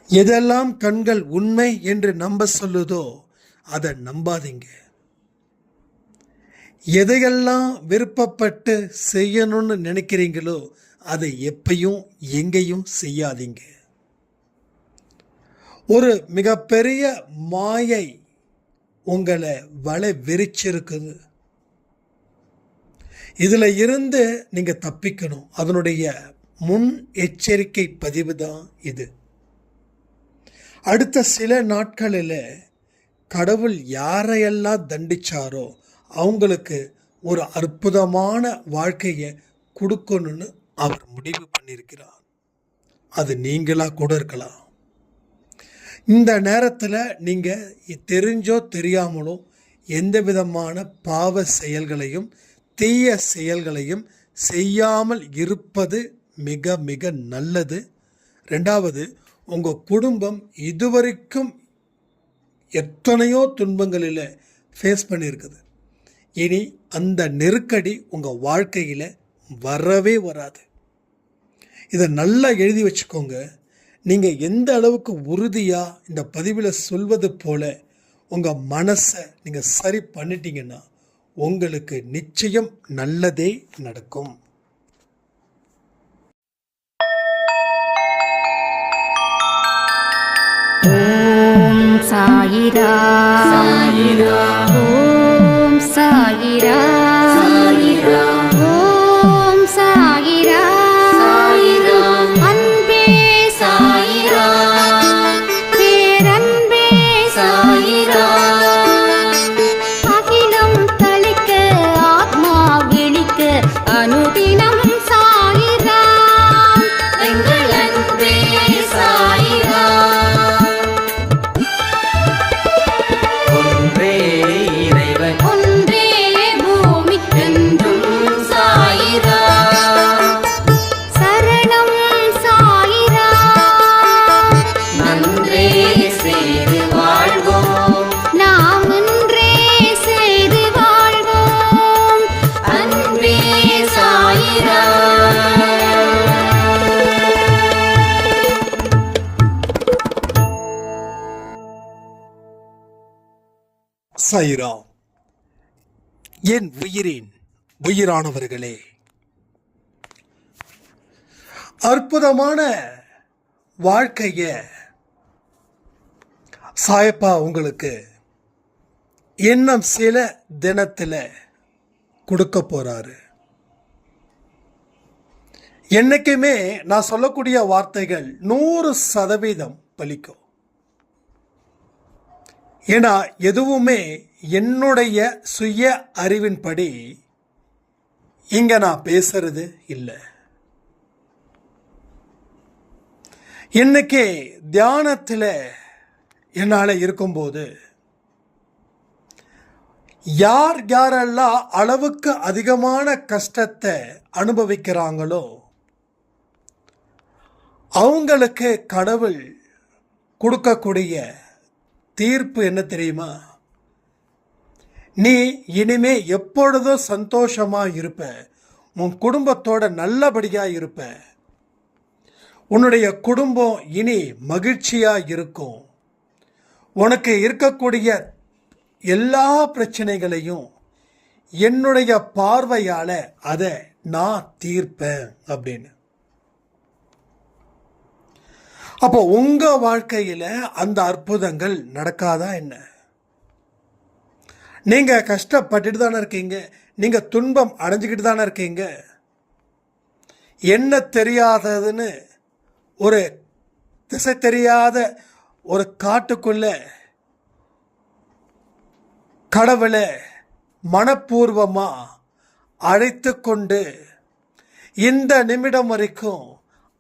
எதெல்லாம் கண்கள் உண்மை என்று நம்ப சொல்லுதோ அதை நம்பாதீங்க. எதையெல்லாம் விருப்பப்பட்டு செய்யணும்னு நினைக்கிறீங்களோ அதை எப்பயும் எங்கேயும் செய்யாதீங்க. ஒரு மிகப்பெரிய மாயை உங்களை வலை விரிச்சிருக்குது. இதில் இருந்து நீங்கள் தப்பிக்கணும். அதனுடைய முன் எச்சரிக்கை பதிவு தான் இது. அடுத்த சில நாட்களில் கடவுள் யாரையெல்லாம் தண்டிச்சாரோ அவங்களுக்கு ஒரு அற்புதமான வாழ்க்கையை கொடுக்கணும்னு அவர் முடிவு பண்ணியிருக்கிறார். அது நீங்களாக கூட இருக்கலாம். இந்த நேரத்தில் நீங்கள் தெரிஞ்சோ தெரியாமலோ எந்த விதமான பாவ செயல்களையும் தீய செயல்களையும் செய்யாமல் இருப்பது மிக மிக நல்லது. ரெண்டாவது, உங்கள் குடும்பம் இதுவரைக்கும் எத்தனையோ துன்பங்களில் ஃபேஸ் பண்ணியிருக்குது. இனி அந்த நெருக்கடி உங்கள் வாழ்க்கையில் வரவே வராது. இதை நல்லா எழுதி வச்சுக்கோங்க. நீங்கள் எந்த அளவுக்கு உறுதியாக இந்த பதிவில் சொல்வது போல உங்கள் மனசை நீங்கள் சரி பண்ணிட்டீங்கன்னா உங்களுக்கு நிச்சயம் நல்லதே நடக்கும். ஓம் சாயிரா சாயிரா, ஓம் சாயிரா சாயிரா, ஓம் சாயிரா சாயிரா, அன்பே சாயிரா, பேரன்பே சாயிரா, அகிலம் தளிக்க ஆத்மா விழிக்க அனுதினம் சாயிரா, எங்கள் அன்பே சாயிரா. ஒன்றே பூமிக்கென்றும் சாயிரா, சரணம் சாயிரா, நன்றே செய்து வாழ்வோம், நாம் ஒன்றே செய்து வாழ்வோம், அன்பே சாயிரா. சாயிரா. என் உயிரின் உயிரானவர்களே, அற்புதமான வாழ்க்கைய சாயப்பா உங்களுக்கு இன்னும் சில தினத்தில் கொடுக்க போறாரு. என்னைக்குமே நான் சொல்லக்கூடிய வார்த்தைகள் 100% பலிக்கும். ஏன்னா எதுவுமே என்னுடைய சுய அறிவின்படி இங்க நான் பேசுறது இல்லை. இன்னைக்கு தியானத்தில் என்னால் இருக்கும்போது யாரெல்லாம் அளவுக்கு அதிகமான கஷ்டத்தை அனுபவிக்கிறாங்களோ அவங்களுக்கு கடவுள் கொடுக்கக்கூடிய தீர்ப்பு என்ன தெரியுமா? நீ இனிமே எப்பொழுதும் சந்தோஷமா இருப்ப, உன் குடும்பத்தோட நல்லபடியா இருப்ப, உன்னுடைய குடும்பம் இனி மகிழ்ச்சியா இருக்கும், உனக்கு இருக்கக்கூடிய எல்லா பிரச்சனைகளையும் என்னுடைய பார்வையால அதை நான் தீர்ப்பேன் அப்படின்னு. அப்போ உங்க வாழ்க்கையில அந்த அற்புதங்கள் நடக்காதா என்ன? நீங்க கஷ்டப்பட்டுட்டு தானே இருக்கீங்க, நீங்க துன்பம் அடைஞ்சுக்கிட்டு தானே இருக்கீங்க. என்ன தெரியாததுன்னு ஒரு திசை தெரியாத ஒரு காட்டுக்குள்ள கடவுளை மனப்பூர்வமா அழைத்து கொண்டு இந்த நிமிடம் வரைக்கும்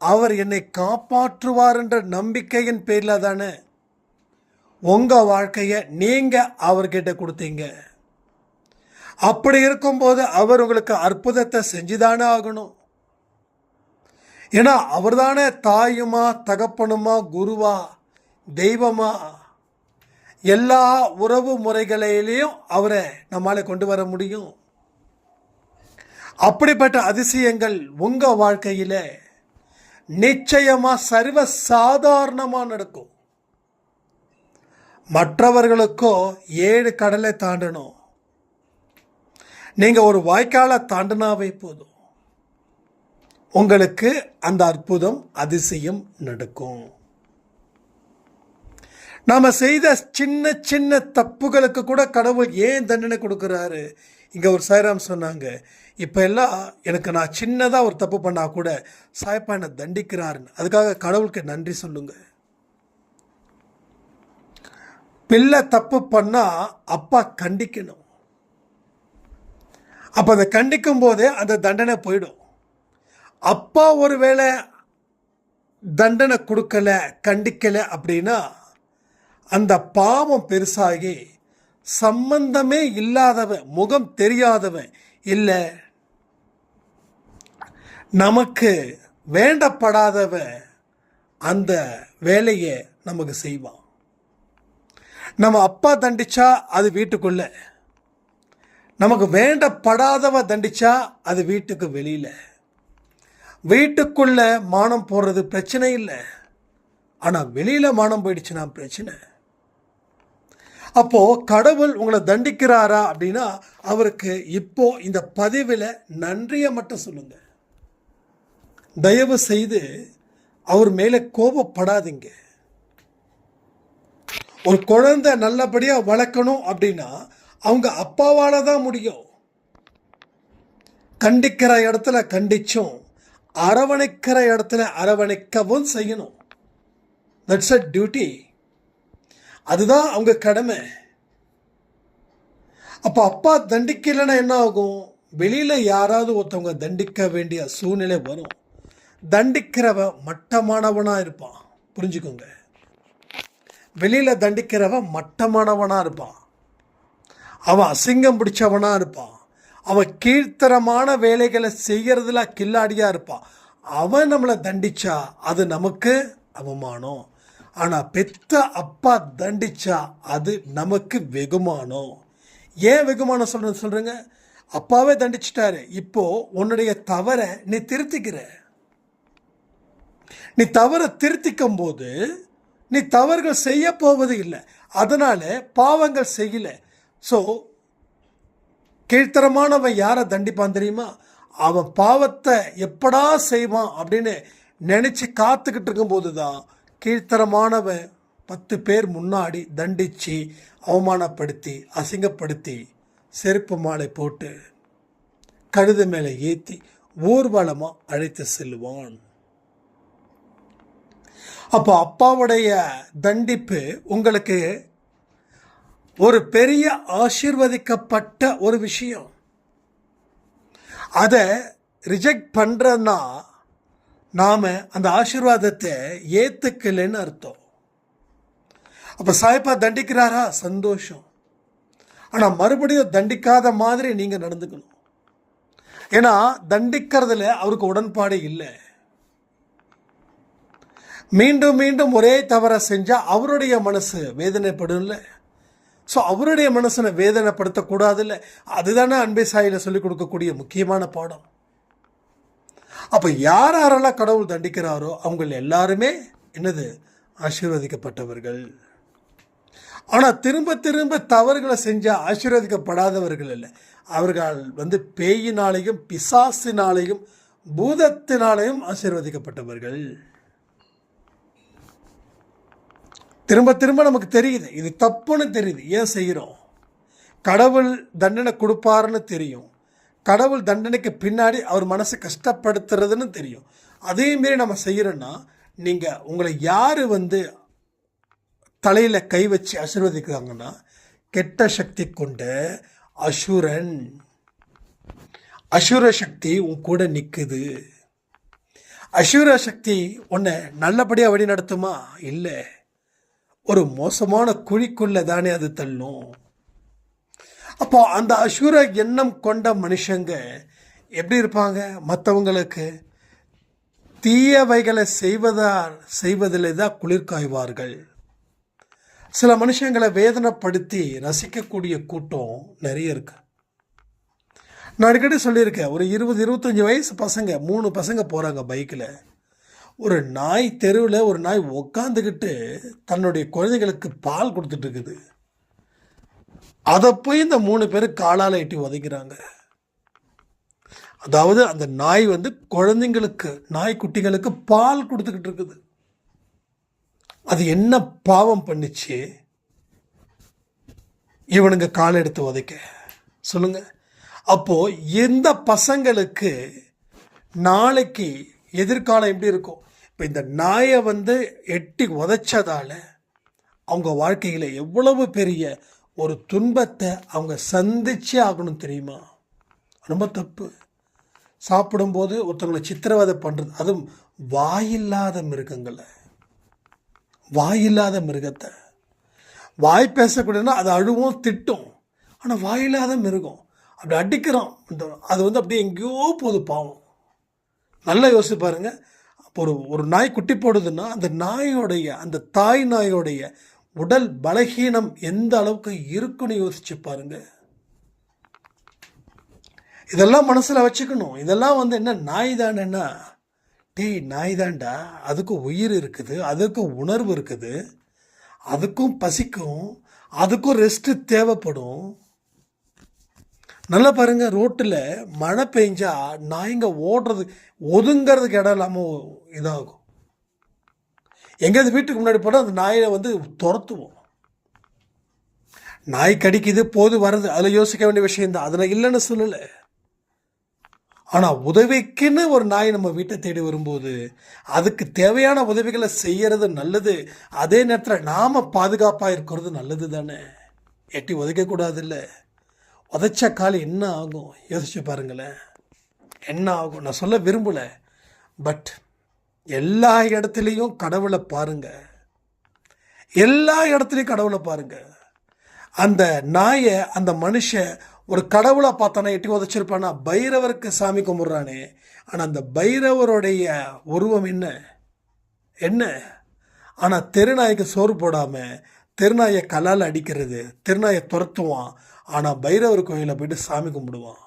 அவர் என்னை காப்பாற்றுவார் என்ற நம்பிக்கையின் பேரில் தானே உங்கள் வாழ்க்கையை நீங்கள் அவர்கிட்ட கொடுத்தீங்க. அப்படி இருக்கும்போது அவர் உங்களுக்கு அற்புதத்தை செஞ்சுதானே ஆகணும். ஏன்னா அவர் தானே தாயுமா தகப்பனுமா குருவா தெய்வமா எல்லா உறவு முறைகளிலையும் அவரை நம்மால கொண்டு வர முடியும். அப்படிப்பட்ட அதிசயங்கள் உங்கள் வாழ்க்கையில் நிச்சயமா சர்வ சாதாரணமா நடக்கும். மற்றவர்களுக்கோ 7 கடலை தாண்டணும், நீங்க ஒரு வாய்க்காலை தாண்டினாவே போதும், உங்களுக்கு அந்த அற்புதம் அதிசயம் நடக்கும். நாம செய்த சின்ன சின்ன தப்புகளுக்கு கூட கடவுள் ஏன் தண்டனை கொடுக்குறாரு? இங்க ஒரு சாய்ராம் சொன்னாங்க, இப்போ எல்லாம் எனக்கு நான் சின்னதாக ஒரு தப்பு பண்ணா கூட சாய்ப்பா என்னை தண்டிக்கிறாருன்னு. அதுக்காக கடவுளுக்கு நன்றி சொல்லுங்க. பிள்ளை தப்பு பண்ணா அப்பா கண்டிக்கணும். அப்போ அதை கண்டிக்கும் போதே அந்த தண்டனை போயிடும். அப்பா ஒருவேளை தண்டனை கொடுக்கல, கண்டிக்கலை அப்படின்னா அந்த பாவம் பெருசாகி சம்பந்தமே இல்லாதவன், முகம் தெரியாதவன், இல்லை நமக்கு வேண்டப்படாதவன் அந்த வேலையை நமக்கு செய்வான். நம்ம அப்பா தண்டிச்சா அது வீட்டுக்குள்ள, நமக்கு வேண்டப்படாதவ தண்டிச்சா அது வீட்டுக்கு வெளியில. வீட்டுக்குள்ள மானம் போடுறது பிரச்சனை இல்லை, ஆனால் வெளியில மானம் போயிடுச்சுன்னா பிரச்சனை. அப்போ கடவுள் உங்களை தண்டிக்கிறாரா அப்படின்னா அவருக்கு இப்போ இந்த பதிவில் நன்றியை மட்டும் சொல்லுங்க. தயவு செய்து அவர் மேலே கோபப்படாதீங்க. ஒரு குழந்தை நல்லபடியாக வளர்க்கணும் அப்படின்னா அவங்க அப்பாவால் தான் முடியும். கண்டிக்கிற இடத்துல கண்டிச்சும் அரவணைக்கிற இடத்துல அரவணைக்கவும் செய்யணும். That's a duty. அதுதான் அவங்க கடமை. அப்போ அப்பா தண்டிக்கலைன்னா என்ன ஆகும்? வெளியில் யாராவது ஒருத்தவங்க தண்டிக்க வேண்டிய சூழ்நிலை வரும். தண்டிக்கிறவன் மட்டமானவனாக இருப்பான், புரிஞ்சுக்கோங்க. வெளியில் தண்டிக்கிறவன் மட்டமானவனாக இருப்பான், அவன் அசிங்கம் பிடிச்சவனாக இருப்பான், அவன் கீழ்த்தரமான வேலைகளை செய்கிறதுல கில்லாடியாக இருப்பான். அவன் நம்மளை தண்டிச்சா அது நமக்கு அவமானம். ஆனால் பெத்த அப்பா தண்டிச்சா அது நமக்கு வெகுமானம். ஏன் வெகுமானம் சொல்கிறேங்க? அப்பாவே தண்டிச்சிட்டாரு, இப்போ உன்னுடைய தவறை நீ திருத்திக்கிற. நீ தவறை திருத்திக்கும் போது நீ தவறுகள் செய்ய போவது இல்லை, அதனால பாவங்கள் செய்யல. ஸோ கீழ்த்தரமானவன் யாரை தண்டிப்பான் தெரியுமா? அவன் பாவத்தை எப்படா செய்வான் அப்படின்னு நினச்சி காத்துக்கிட்டு இருக்கும்போது தான் கீழ்த்தரமானவன் 10 பேர் முன்னாடி தண்டித்து அவமானப்படுத்தி அசிங்கப்படுத்தி செருப்பு மாலை போட்டு கழுதை மேலே ஏற்றி ஊர்வலமாக அழைத்து செல்வான். அப்போ அப்பாவுடைய தண்டிப்பு உங்களுக்கு ஒரு பெரிய ஆசீர்வதிக்கப்பட்ட ஒரு விஷயம். அதை ரிஜெக்ட் பண்ணுறன்னா நாம் அந்த ஆசீர்வாதத்தை ஏற்றுக்கலைன்னு அர்த்தம். அப்போ சாய்ப்பா தண்டிக்கிறாரா? சந்தோஷம். ஆனால் மறுபடியும் தண்டிக்காத மாதிரி நீங்கள் நடந்துக்கணும். ஏன்னா தண்டிக்கிறதுல அவருக்கு உடன்பாடு இல்லை. மீண்டும் மீண்டும் ஒரே தவறை செஞ்சால் அவருடைய மனசு வேதனைப்படும்ல. ஸோ அவருடைய மனசனை வேதனைப்படுத்தக்கூடாது இல்லை. அதுதானே அன்பே சாயில சொல்லிக் கொடுக்கக்கூடிய முக்கியமான பாடம். அப்போ யாரெல்லாம் கடவுள் தண்டிக்கிறாரோ அவங்க எல்லாருமே என்னது? ஆசீர்வதிக்கப்பட்டவர்கள். ஆனால் திரும்ப திரும்ப தவறுகளை செஞ்சால் ஆசீர்வதிக்கப்படாதவர்கள் இல்லை. அவர்கள் பேயினாலேயும் பிசாசினாலேயும் பூதத்தினாலேயும் ஆசீர்வதிக்கப்பட்டவர்கள். திரும்ப திரும்ப நமக்கு தெரியுது இது தப்புன்னு தெரியுது. ஏன் செய்கிறோம்? கடவுள் தண்டனை கொடுப்பாருன்னு தெரியும். கடவுள் தண்டனைக்கு பின்னாடி அவர் மனசை கஷ்டப்படுத்துறதுன்னு தெரியும். அதேமாரி நம்ம செய்கிறோன்னா, நீங்கள் உங்களை யார் தலையில் கை வச்சு ஆசீர்வதிக்கிறாங்கன்னா கெட்ட சக்தி கொண்ட அசுரன். அசுர சக்தி உன் கூட நிற்குது. அசுர சக்தி உன்னை நல்லபடியாக வழி நடத்துமா? இல்லை, ஒரு மோசமான குழிக்குள்ள தானே அது தள்ளும். அப்போ அந்த அசுர எண்ணம் கொண்ட மனுஷங்க எப்படி இருப்பாங்க? மற்றவங்களுக்கு தீயவைகளை செய்வதில் தான் குளிர்காய்வார்கள். சில மனுஷங்களை வேதனைப்படுத்தி ரசிக்கக்கூடிய கூட்டம் நிறைய இருக்கு. நான் அடிக்கடி சொல்லியிருக்கேன், ஒரு 20-25 வயசு பசங்க 3 பசங்க போகிறாங்க பைக்கில். ஒரு நாய் தெருவில் ஒரு நாய் உக்காந்துக்கிட்டு தன்னுடைய குழந்தைகளுக்கு பால் கொடுத்துட்டு இருக்குது. அதை போய் இந்த 3 பேர் காலால் எட்டி உதைக்கிறாங்க. அதாவது அந்த நாய் குழந்தைங்களுக்கு, நாய்க்குட்டிகளுக்கு பால் கொடுத்துக்கிட்டு இருக்குது. அது என்ன பாவம் பண்ணிச்சு இவனுங்க காலை எடுத்து உதைக்க சொல்லுங்க? அப்போ இந்த பசங்களுக்கு நாளைக்கு எதிர்காலம் எப்படி இருக்கும்? இப்போ இந்த நாயை எட்டி உதைச்சதால அவங்க வாழ்க்கையில் எவ்வளவு பெரிய ஒரு துன்பத்தை அவங்க சந்திச்சே ஆகணும் தெரியுமா? ரொம்ப தப்பு. சாப்பிடும்போது ஒருத்தவங்களை சித்திரவதை பண்ணுறது, அதுவும் வாயில்லாத மிருகங்களை, வாயில்லாத மிருகத்தை. வாய் பேசக்கூடியனா அது அழுவும் திட்டும், ஆனால் வாயில்லாத மிருகம் அப்படி அடிக்கிறோம். அது அப்படியே எங்கேயோ போகுது பாவம். நல்லா யோசிச்சு பாருங்க. அப்போ ஒரு நாய் குட்டி போடுதுன்னா அந்த நாயோடைய, அந்த தாய் நாயோடைய உடல் பலகீனம் எந்த அளவுக்கு இருக்குன்னு யோசிச்சு பாருங்க. இதெல்லாம் மனசில் வச்சுக்கணும். இதெல்லாம் என்ன நாய் தானேன்னா, டேய் நாய் தான்டா, அதுக்கு உயிர் இருக்குது, அதுக்கு உணர்வு இருக்குது, அதுக்கும் பசிக்கும், அதுக்கும் ரெஸ்ட்டு தேவைப்படும். நல்லா பாருங்க, ரோட்டில் மழை பெஞ்சா நாய்ங்க ஓடுறது, ஒதுங்கிறதுக்கு இடம் இல்லாமல் இதாகும். எங்கேயாவது வீட்டுக்கு முன்னாடி போட்டால் அந்த நாயை துரத்துவோம். நாய் கடிக்குது போது வருது, அதில் யோசிக்க வேண்டிய விஷயம்தான், அதில் இல்லைன்னு சொல்லலை. ஆனால் உதவிக்குன்னு ஒரு நாய் நம்ம வீட்டை தேடி வரும்போது அதுக்கு தேவையான உதவிகளை செய்கிறது நல்லது. அதே நேரத்தில் நாம் பாதுகாப்பாக இருக்கிறது நல்லது தானே. எட்டி உதைக்கக்கூடாது. இல்லை, உதைச்ச கால் என்ன ஆகும் யோசிச்சு பாருங்களேன். என்ன ஆகும் நான் சொல்ல விரும்பலை. பட் எல்லா இடத்துலையும் கடவுளை பாருங்க, எல்லா இடத்துலையும் கடவுளை பாருங்க. அந்த நாயை அந்த மனுஷன் ஒரு கடவுளை பார்த்தானே எட்டி உதச்சிருப்பானா? பைரவருக்கு சாமி கும்பிட்றானே, ஆனால் அந்த பைரவருடைய உருவம் என்ன? ஆனால் தெருநாய்க்கு சோறு போடாமல் தெருநாயை கல்லால் அடிக்கிறது, தெருநாயை துரத்துவான், ஆனால் பைரவர் கோயிலில் போயிட்டு சாமி கும்பிடுவான்.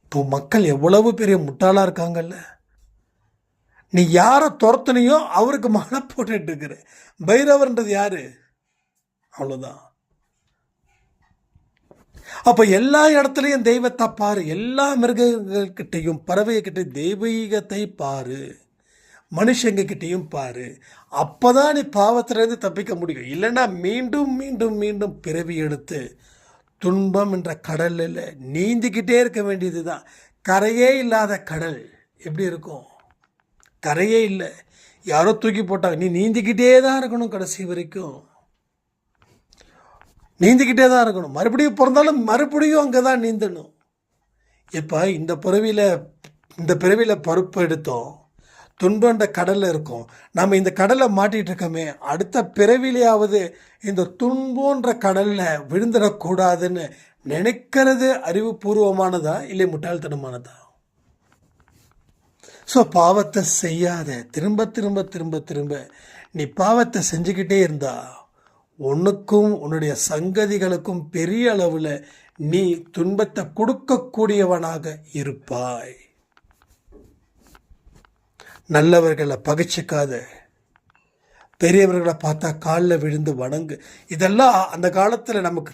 இப்போ மக்கள் எவ்வளவு பெரிய முட்டாளாக இருக்காங்கல்ல. நீ யாரை துரத்துனியோ அவருக்கு மாலை போட்டுட்டு இருக்கிற. பைரவர்ன்றது யாரு? அவ்வளோதான். அப்போ எல்லா இடத்துலையும் தெய்வத்தை பாரு, எல்லா மிருகங்கள்கிட்டையும் பறவைகிட்டையும் தெய்வீகத்தை பாரு, மனுஷங்கக்கிட்டையும் பாரு. அப்போதான் நீ பாவத்திலேருந்து தப்பிக்க முடியும். இல்லைன்னா மீண்டும் மீண்டும் மீண்டும் பிறவி எடுத்து துன்பம் என்ற கடலில் நீந்திக்கிட்டே இருக்க வேண்டியது தான். கரையே இல்லாத கடல் எப்படி இருக்கும்? கரையே இல்லை, யாரோ தூக்கி போட்டாங்க, நீ நீந்திக்கிட்டே தான் இருக்கணும், கடைசி வரைக்கும் நீந்திக்கிட்டே தான் இருக்கணும். மறுபடியும் பிறந்தாலும் மறுபடியும் அங்கே தான் நீந்தணும். இப்போ இந்த பிறவியில் பருப்பு எடுத்தோம், துன்பன்ற கடலில் இருக்கோம். நம்ம இந்த கடலை மாட்டிகிட்டு இருக்கோமே, அடுத்த பிறவிலையாவது இந்த துன்பன்ற கடலில் விழுந்துடக்கூடாதுன்னு நினைக்கிறது அறிவுபூர்வமானதா இல்லை முட்டாள்தனமானதா? ஸோ பாவத்தை செய்யாத, திரும்ப திரும்ப திரும்ப திரும்ப நீ பாவத்தை செஞ்சுக்கிட்டே இருந்தா உனக்கும் உன்னுடைய சங்கதிகளுக்கும் பெரிய அளவில் நீ துன்பத்தை கொடுக்கக்கூடியவனாக இருப்பாய். நல்லவர்களை பகைச்சிக்காத, பெரியவர்களை பார்த்தா காலில் விழுந்து வணங்கு. இதெல்லாம் அந்த காலத்தில் நமக்கு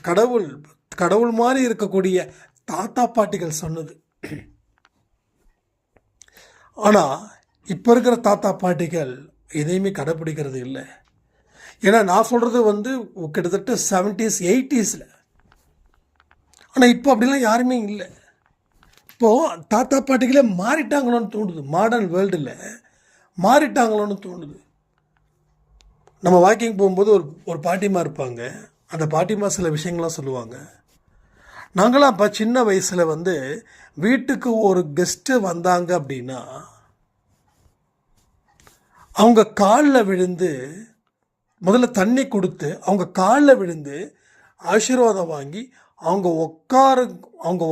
கடவுள் மாதிரி இருக்கக்கூடிய தாத்தா பாட்டிகள் சொன்னது. ஆனால் இப்போ இருக்கிற தாத்தா பாட்டிகள் எதையுமே கடைப்பிடிக்கிறது இல்லை. ஏன்னா நான் சொல்கிறது கிட்டத்தட்ட 70s 80s. ஆனால் இப்போ அப்படிலாம் யாருமே இல்லை. இப்போது தாத்தா பாட்டிகளே மாறிட்டாங்களோன்னு தோணுது. மாடர்ன் வேர்ல்டில் மாறிட்டாங்களோன்னு தோணுது. நம்ம வாக்கிங் போகும்போது ஒரு பாட்டிமா இருப்பாங்க. அந்த பாட்டிமா சில விஷயங்கள்லாம் சொல்லுவாங்க. நாங்களாம் அப்போ சின்ன வயசில் வீட்டுக்கு ஒரு கெஸ்ட்டு வந்தாங்க அப்படின்னா அவங்க காலில் விழுந்து முதல்ல தண்ணி கொடுத்து அவங்க காலில் விழுந்து ஆசீர்வாதம் வாங்கி அவங்க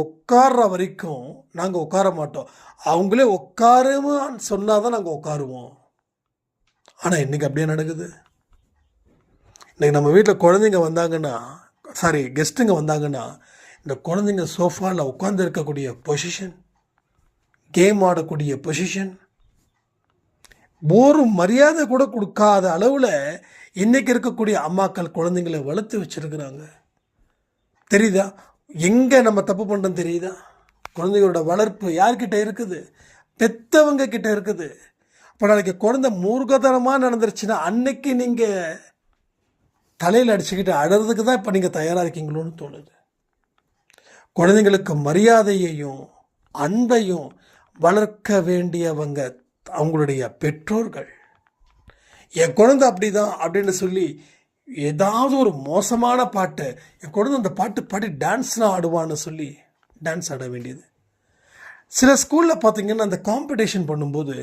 உட்கார்ற வரைக்கும் நாங்கள் உட்கார மாட்டோம். அவங்களே உட்காருன்னு சொன்னால் தான் நாங்கள் உட்காருவோம். ஆனால் இன்றைக்கி அப்படியே நடக்குது. இன்றைக்கி நம்ம வீட்டில் குழந்தைங்க வந்தாங்கன்னா, கெஸ்ட்டுங்க வந்தாங்கன்னா, இந்த குழந்தைங்க சோஃபாவில் உட்காந்து இருக்கக்கூடிய பொசிஷன், கேம் ஆடக்கூடிய பொசிஷன், ஒரு மரியாதை கூட கொடுக்காத அளவில் இன்றைக்கி இருக்கக்கூடிய அம்மாக்கள் குழந்தைங்களை வளர்த்து வச்சுருக்கிறாங்க. தெரியுதா எங்கே நம்ம தப்பு பண்ணுறோம்? தெரியுதா? குழந்தைகளோட வளர்ப்பு யார்கிட்ட இருக்குது? பெற்றவங்க கிட்ட இருக்குது. இப்போ நாளைக்கு குழந்தை மூர்க்கத்தனமாக நடந்துருச்சுன்னா அன்னைக்கு நீங்கள் தலையில் அடிச்சுக்கிட்டு அழறதுக்கு தான் இப்போ நீங்கள் தயாராக இருக்கீங்களோன்னு தோணுது. குழந்தைங்களுக்கு மரியாதையையும் அன்பையும் வளர்க்க வேண்டியவங்க அவங்களுடைய பெற்றோர்கள். என் குழந்தை அப்படி தான் அப்படின்னு சொல்லி ஏதாவது ஒரு மோசமான பாட்டு, என் குழந்தை அந்த பாட்டு பாடி டான்ஸ்லாம் ஆடுவான்னு சொல்லி டான்ஸ் ஆட வேண்டியது. சில ஸ்கூலில் பார்த்தீங்கன்னா அந்த காம்படிஷன் பண்ணும்போது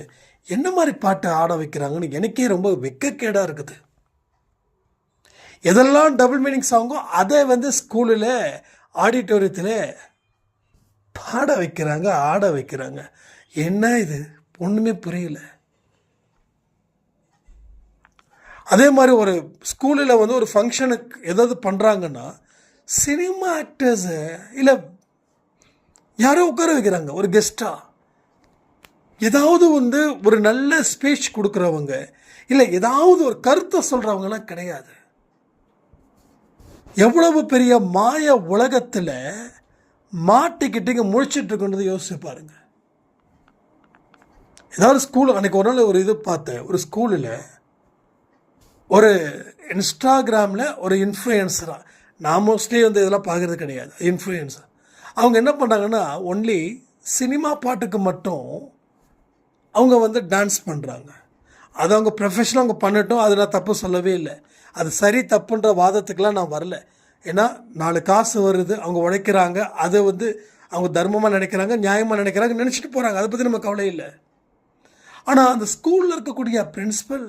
என்ன மாதிரி பாட்டு ஆட வைக்கிறாங்கன்னு எனக்கே ரொம்ப வெக்கக்கேடாக இருக்குது. எதெல்லாம் டபுள் மீனிங் சாங்கோ அதை ஸ்கூலில் ஆடிட்டோரியத்தில் பாட வைக்கிறாங்க, ஆட வைக்கிறாங்க. என்ன இது ஒன்றுமே புரியல. அதே மாதிரி ஒரு ஸ்கூலில் ஒரு ஃபங்க்ஷனுக்கு ஏதாவது பண்ணுறாங்கன்னா சினிமா ஆக்டர்ஸு இல்லை யாரோ உட்கார வைக்கிறாங்க ஒரு கெஸ்ட்டாக. ஏதாவது ஒரு நல்ல ஸ்பீச் கொடுக்குறவங்க இல்லை ஏதாவது ஒரு கருத்தை சொல்கிறவங்கலாம் கிடையாது. எவ்வளவு பெரிய மாய உலகத்தில் மாட்டிக்கிட்டு முழிச்சிட்டு இருக்குன்றது யோசிச்சு பாருங்க. ஏதாவது ஸ்கூல் அன்றைக்கி ஒரு நாள் ஒரு இது பார்த்தேன். ஒரு ஸ்கூலில் ஒரு இன்ஸ்டாகிராமில் ஒரு இன்ஃப்ளூயன்சராக, நான் மோஸ்ட்லி இதெல்லாம் பார்க்குறது கிடையாது. இன்ஃப்ளூயன்சர் அவங்க என்ன பண்ணுறாங்கன்னா ஒன்லி சினிமா பாட்டுக்கு மட்டும் அவங்க டான்ஸ் பண்ணுறாங்க. அது அவங்க ப்ரொஃபஷனல் அவங்க பண்ணட்டும், அது நான் தப்பு சொல்லவே இல்லை. அது சரி தப்புன்ற வாதத்துக்கெலாம் நான் வரல. ஏன்னா 4 காசு வருது, அவங்க உழைக்கிறாங்க, அதை அவங்க தர்மமாக நினைக்கிறாங்க, நியாயமாக நினைக்கிறாங்க, நினச்சிட்டு போகிறாங்க. அதை பற்றி நம்ம கவலை இல்லை. ஆனால் அந்த ஸ்கூலில் இருக்கக்கூடிய பிரின்சிபல்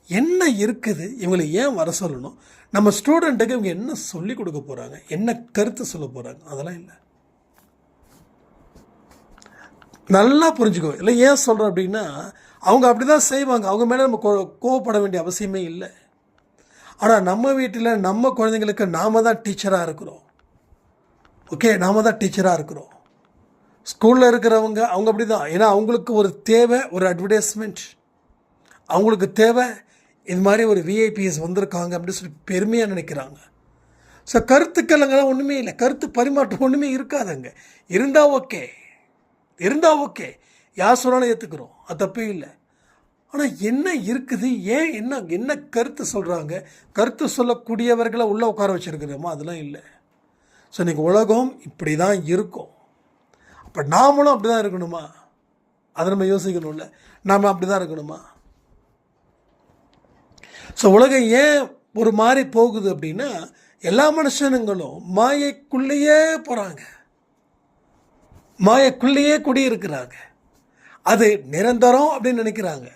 என்ன இருக்குது, இவங்களை ஏன் வர சொல்லணும், நம்ம ஸ்டூடெண்ட்டுக்கு இவங்க என்ன சொல்லி கொடுக்க போகிறாங்க, என்ன கருத்து சொல்ல போகிறாங்க, அதெல்லாம் இல்லை. நல்லா புரிஞ்சுக்கோ. இல்லை ஏன் சொல்கிறேன் அப்படின்னா அவங்க அப்படி தான் செய்வாங்க. அவங்க மேலே நம்ம கோவப்பட வேண்டிய அவசியமே இல்லை. ஆனால் நம்ம வீட்டில் நம்ம குழந்தைங்களுக்கு நாம் தான் டீச்சராக இருக்கிறோம். ஓகே, நாம் தான் டீச்சராக இருக்கிறோம். ஸ்கூலில் இருக்கிறவங்க அவங்க அப்படி தான். ஏன்னா அவங்களுக்கு ஒரு தேவை, ஒரு அட்வர்டைஸ்மெண்ட், அவங்களுக்கு தேவை இது மாதிரி ஒரு விஐபிஎஸ் வந்திருக்காங்க அப்படின்னு சொல்லி பெருமையாக நினைக்கிறாங்க. ஸோ கருத்துக்கள் அங்கெல்லாம் ஒன்றுமே இல்லை, கருத்து பரிமாற்றம் ஒன்றுமே இருக்காதுங்க. இருந்தால் ஓகே, யார் சொன்னாலும் ஏற்றுக்கிறோம், அது தப்பே இல்லை. ஆனால் என்ன இருக்குது, ஏன் என்ன கருத்து சொல்கிறாங்க, கருத்து சொல்லக்கூடியவர்களை உள்ளே உட்கார வச்சுருக்கிறோமா, அதெல்லாம் இல்லை. ஸோ இன்றைக்கி உலகம் இப்படி தான் இருக்கும். அப்போ நாமளும் அப்படி தான் இருக்கணுமா, அதை நம்ம யோசிக்கணும்ல. நாம் அப்படி தான் இருக்கணுமா? ஸோ உலகம் ஏன் ஒரு மாதிரி போகுது அப்படின்னா எல்லா மனுஷனுங்களும் மாயைக்குள்ளேயே போகிறாங்க, மாயக்குள்ளேயே குடியிருக்கிறாங்க. அது நிரந்தரம் அப்படின்னு நினைக்கிறாங்க.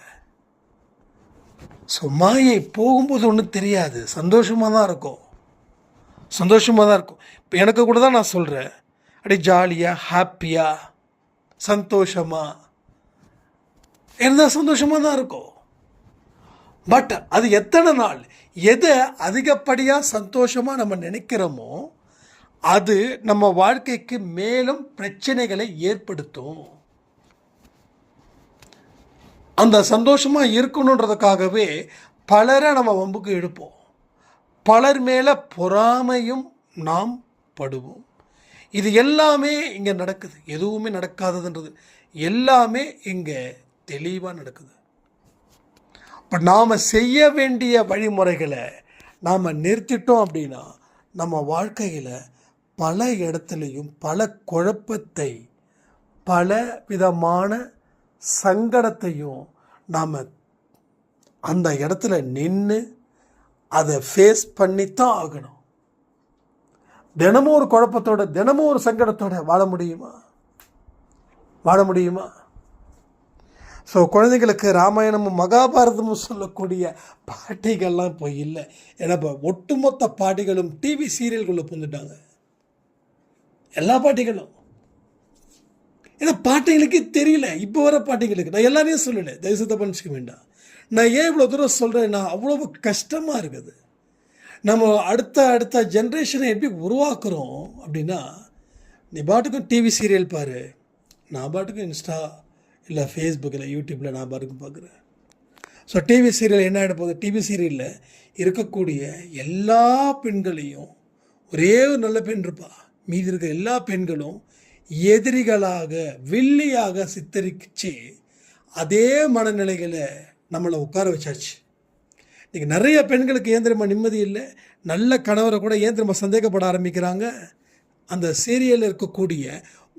ஸோ மாயை போகும்போது ஒன்றும் தெரியாது, சந்தோஷமாக தான் இருக்கும். இப்போ எனக்கு கூட தான் நான் சொல்கிறேன், அப்படியே ஜாலியாக ஹாப்பியாக சந்தோஷமாக இருந்தால் சந்தோஷமாக தான் இருக்கும். பட் அது எத்தனை நாள், எதை அதிகப்படியாக சந்தோஷமாக நம்ம நினைக்கிறோமோ அது நம்ம வாழ்க்கைக்கு மேலும் பிரச்சனைகளை ஏற்படுத்தும். அந்த சந்தோஷமாக இருக்கணுன்றதுக்காகவே பலரை நம்ம வம்புக்கு எடுப்போம், பலர் மேலே பொறாமையும் நாம் படுவோம். இது எல்லாமே இங்கே நடக்குது. எதுவுமே நடக்காததுன்றது எல்லாமே இங்கே தெளிவாக நடக்குது. இப்போ நாம் செய்ய வேண்டிய வழிமுறைகளை நாம் நிறுத்திட்டோம் அப்படின்னா நம்ம வாழ்க்கையில் பல இடத்துலையும் பல குழப்பத்தை, பல விதமான சங்கடத்தையும் நாம் அந்த இடத்துல நின்று அதை ஃபேஸ் பண்ணித்தான் ஆகணும். தினமும் ஒரு குழப்பத்தோட, தினமும் ஒரு சங்கடத்தோட வாழ முடியுமா? ஸோ குழந்தைங்களுக்கு ராமாயணமும் மகாபாரதமும் சொல்லக்கூடிய பாட்டிகள்லாம் இப்போ இல்லை. ஏன்னா இப்போ ஒட்டுமொத்த பாட்டிகளும் டிவி சீரியல்குள்ளே புந்துட்டாங்க, எல்லா பாட்டிகளும். ஏன்னா பாட்டிகளுக்கே தெரியல, இப்போ வர பாட்டிகளுக்கு. நான் எல்லாரையும் சொல்லலை, தயவுசெய்து பண்ணிச்சுக்க வேண்டாம். நான் ஏன் இவ்வளோ தூரம் சொல்கிறேன்னா அவ்வளோ கஷ்டமாக இருக்குது. நம்ம அடுத்த ஜென்ரேஷனை எப்படி உருவாக்குறோம் அப்படின்னா, நீ பாட்டுக்கும் டிவி சீரியல் பாரு, நான் பாட்டுக்கும் இன்ஸ்டா இல்லை ஃபேஸ்புக் இல்லை யூடியூப்பில் நான் பாட்டுக்கும் பார்க்குறேன். ஸோ டிவி சீரியல் என்ன ஆகிட போகுது, டிவி சீரியலில் இருக்கக்கூடிய எல்லா பெண்களையும், ஒரே ஒரு நல்ல பெண் இருப்பா, மீதி இருக்க எல்லா பெண்களும் எதிரிகளாக வில்லியாக சித்தரிச்சு அதே மனநிலைகளை நம்மளை உட்கார வச்சாச்சு. இன்றைக்கி நிறைய பெண்களுக்கு ஏன் தெரியுமா நிம்மதி இல்லை, நல்ல கணவரை கூட ஏன் தெரியுமா சந்தேகப்பட ஆரம்பிக்கிறாங்க, அந்த சீரியலில் இருக்கக்கூடிய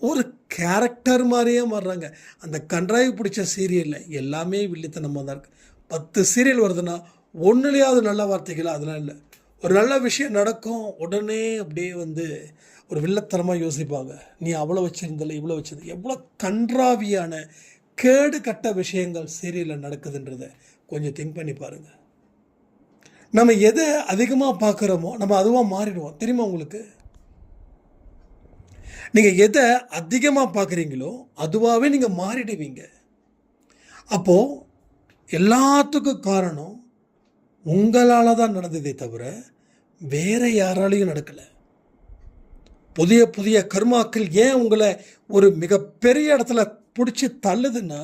ஒரு கேரக்டர் மாதிரியே மாறுறாங்க. அந்த கன்றாய்வு பிடிச்ச சீரியலில் எல்லாமே வில்லித்தனமாக தான் இருக்குது. 10 சீரியல் வருதுன்னா ஒன்றுலையாவது நல்ல வார்த்தைகள் அதெல்லாம் இல்லை. ஒரு நல்ல விஷயம் நடக்கும், உடனே அப்படியே வந்து ஒரு வில்லத்தனமாக யோசிப்பாங்க, நீ அவ்வளோ வச்சுருந்தல இவ்வளோ வச்சது. எவ்வளோ கன்றாவியான கேடு கட்ட விஷயங்கள் சீரியலில் நடக்குதுன்றதை கொஞ்சம் திங்க் பண்ணி பாருங்கள். நம்ம எதை அதிகமாக பார்க்குறோமோ நம்ம அதுவாக மாறிடுவோம். தெரியுமா உங்களுக்கு? நீங்கள் எதை அதிகமாக பார்க்குறீங்களோ அதுவாகவே நீங்கள் மாறிடுவீங்க. அப்போது எல்லாத்துக்கும் காரணம் உங்களால் தான் நடந்ததே தவிர வேறு யாராலையும் நடக்கலை. புதிய புதிய கர்மாக்கள் ஏன் உங்களை ஒரு மிகப்பெரிய இடத்துல பிடிச்சி தள்ளுதுன்னா,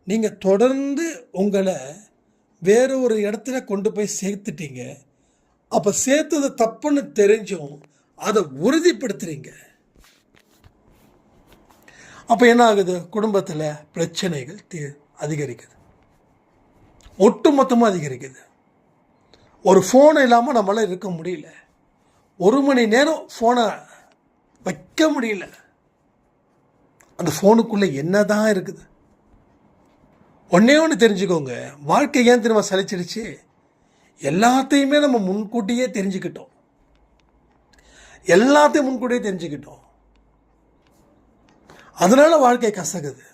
நீங்கள் தொடர்ந்து உங்களை வேறு ஒரு இடத்துல கொண்டு போய் சேர்த்துட்டீங்க. அப்போ சேர்த்தது தப்புன்னு தெரிஞ்சும் அதை உறுதிப்படுத்துறீங்க. அப்போ என்ன ஆகுது, குடும்பத்தில் பிரச்சனைகள் அதிகரிக்குது, ஒட்டுமொத்தமாக அதிகரிக்குது. ஒரு ஃபோன் இல்லாமல் நம்மளால் இருக்க முடியல, 1 மணி நேரம் ஃபோனை வைக்க முடியல. அந்த ஃபோனுக்குள்ளே என்ன தான் இருக்குது? ஒன்றே ஒன்று தெரிஞ்சுக்கோங்க, வாழ்க்கை ஏன் திரும்ப சலிச்சிருச்சு, எல்லாத்தையுமே நம்ம முன்கூட்டியே தெரிஞ்சுக்கிட்டோம். எல்லாத்தையும் முன்கூட்டியே தெரிஞ்சுக்கிட்டோம், அதனால வாழ்க்கை கசகுது.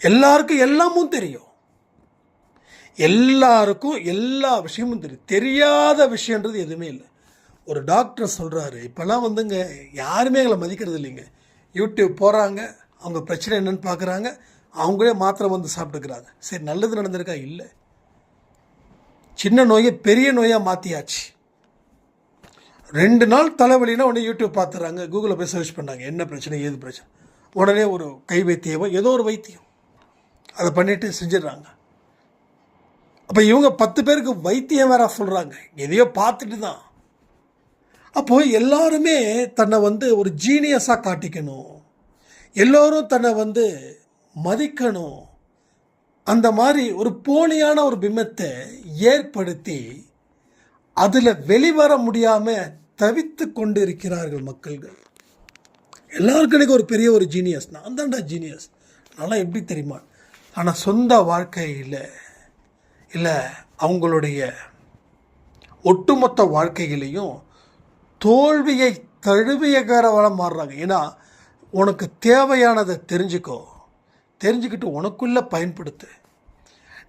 எல்லாருக்கும் எல்லாமும் தெரியும், எல்லாருக்கும் எல்லா விஷயமும் தெரியும். தெரியாத விஷயன்றது எதுவுமே இல்லை. ஒரு டாக்டர் சொல்கிறாரு, இப்போல்லாம் வந்துங்க யாருமே எங்களை மதிக்கிறது இல்லைங்க. யூடியூப் போகிறாங்க, அவங்க பிரச்சனை என்னென்னு பார்க்குறாங்க, அவங்களே மாத்திரை வந்து சாப்பிட்டுக்கிறாங்க. சரி, நல்லது நடந்திருக்கா? இல்லை. சின்ன நோயை பெரிய நோயாக மாற்றியாச்சு. 2 நாள் தலைவலினா உடனே யூடியூப் பார்த்துறாங்க, கூகுளில் போய் சர்ச் பண்ணாங்க என்ன பிரச்சனை ஏது பிரச்சனை, உடனே ஒரு கை வைத்தியமோ ஏதோ ஒரு வைத்தியம் அதை பண்ணிவிட்டு செஞ்சிடறாங்க. அப்போ இவங்க 10 பேருக்கு வைத்தியம் வேற சொல்கிறாங்க, எதையோ பார்த்துட்டு தான். அப்போது எல்லாருமே தன்னை வந்து ஒரு ஜீனியஸாக காட்டிக்கணும், எல்லோரும் தன்னை வந்து மதிக்கணும், அந்த மாதிரி ஒரு போலியான ஒரு பிம்பத்தை ஏற்படுத்தி அதில் வெளிவர முடியாமல் தவித்து கொண்டு இருக்கிறார்கள் மக்கள்கள். எல்லாருக்கும் எனக்கு ஒரு பெரிய ஒரு ஜீனியஸ், நான் தான்டா ஜீனியஸ், நல்லா எப்படி தெரியுமா. ஆனால் சொந்த வாழ்க்கையில் இல்லை, அவங்களுடைய ஒட்டுமொத்த வாழ்க்கையிலையும் தோல்வியை தழுவியகாரவளம் மாறுறாங்க. ஏன்னா உனக்கு தேவையானதை தெரிஞ்சுக்கிட்டு உனக்குள்ளே பயன்படுத்து.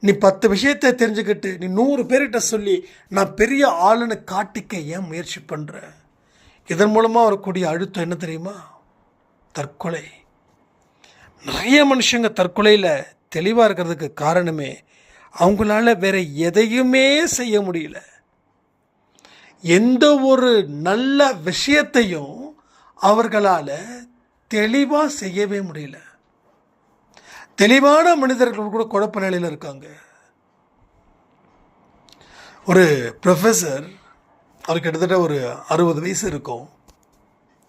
நீ 10 விஷயத்தை தெரிஞ்சுக்கிட்டு நீ 100 பேர்கிட்ட சொல்லி நான் பெரிய ஆளுன்னு காட்டிக்க ஏன் முயற்சி பண்ணுற? இதன் மூலமாக வரக்கூடிய அழுத்தம் என்ன தெரியுமா? தற்கொலை. நிறைய மனுஷங்க தற்கொலையில் தெளிவாக இருக்கிறதுக்கு காரணமே அவங்களால வேற எதையுமே செய்ய முடியல. எந்த ஒரு நல்ல விஷயத்தையும் அவர்களால் தெளிவாக செய்யவே முடியல. தெளிவான மனிதர்கள் கூட குழப்ப நிலையில் இருக்காங்க. ஒரு ப்ரொஃபஸர், அவருக்கு கிட்டத்தட்ட ஒரு 60 வயசு இருக்கும்,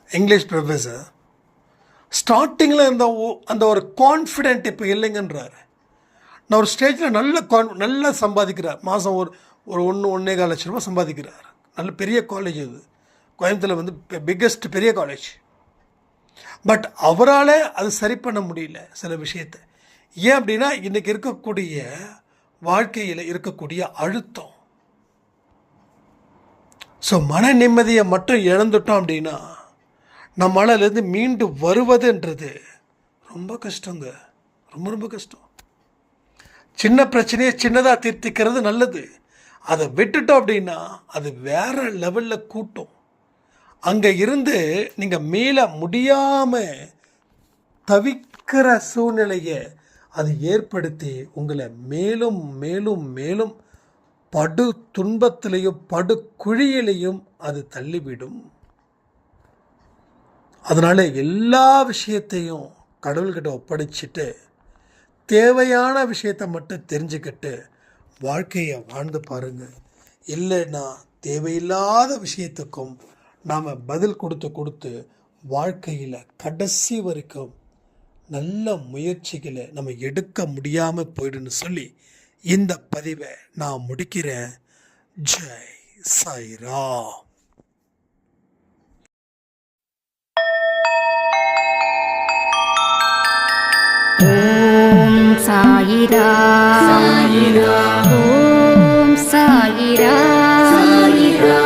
இங்கிலீஷ் ப்ரொஃபஸர். ஸ்டார்டிங்கில் இருந்த அந்த ஒரு கான்ஃபிடென்ட் இப்போ இல்லைங்கன்றார். நான் ஒரு ஸ்டேஜில் நல்லா சம்பாதிக்கிறார், மாதம் ஒரு 1.25 லட்ச ரூபா சம்பாதிக்கிறார். நல்ல பெரிய காலேஜ் அது, கோயம்புத்தூரில் வந்து பிக்கெஸ்ட் பெரிய காலேஜ். பட் அவரால் அது சரி பண்ண முடியல சில விஷயத்தை. ஏன் அப்படின்னா இன்றைக்கி இருக்கக்கூடிய வாழ்க்கையில் இருக்கக்கூடிய அழுத்தம். ஸோ மன நிம்மதியை மட்டும் இழந்துட்டோம் அப்படின்னா நம்மளாலேருந்து மீண்டு வருவதுன்றது ரொம்ப கஷ்டங்க, ரொம்ப ரொம்ப கஷ்டம். சின்ன பிரச்சனையை சின்னதாக தீர்த்திக்கிறது நல்லது, அதை விட்டுட்டோம் அப்படின்னா அது வேறு லெவலில் கூட்டும். அங்கே இருந்து நீங்கள் மேலே முடியாமல் தவிக்கிற சூழ்நிலையை அது ஏற்படுத்தி உங்களை மேலும் மேலும் மேலும் படு துன்பத்திலையும் படு குழியிலையும் அது தள்ளிவிடும். அதனால் எல்லா விஷயத்தையும் கடவுள்கிட்ட ஒப்படைச்சிட்டு தேவையான விஷயத்தை மட்டும் தெரிஞ்சுக்கிட்டு வாழ்க்கையை வாழ்ந்து பாருங்க. இல்லைன்னா தேவையில்லாத விஷயத்துக்கும் நாம் பதில் கொடுத்து வாழ்க்கையில் கடைசி வரைக்கும் நல்ல முயற்சிகளை நம்ம எடுக்க முடியாமல் போயிடுன்னு சொல்லி இந்த பதிவை நான் முடிக்கிறேன். ஜெய் சாய்ராம். ஓம் சாயிரா சாயிரா ஓம் சாயிரா சாயிரா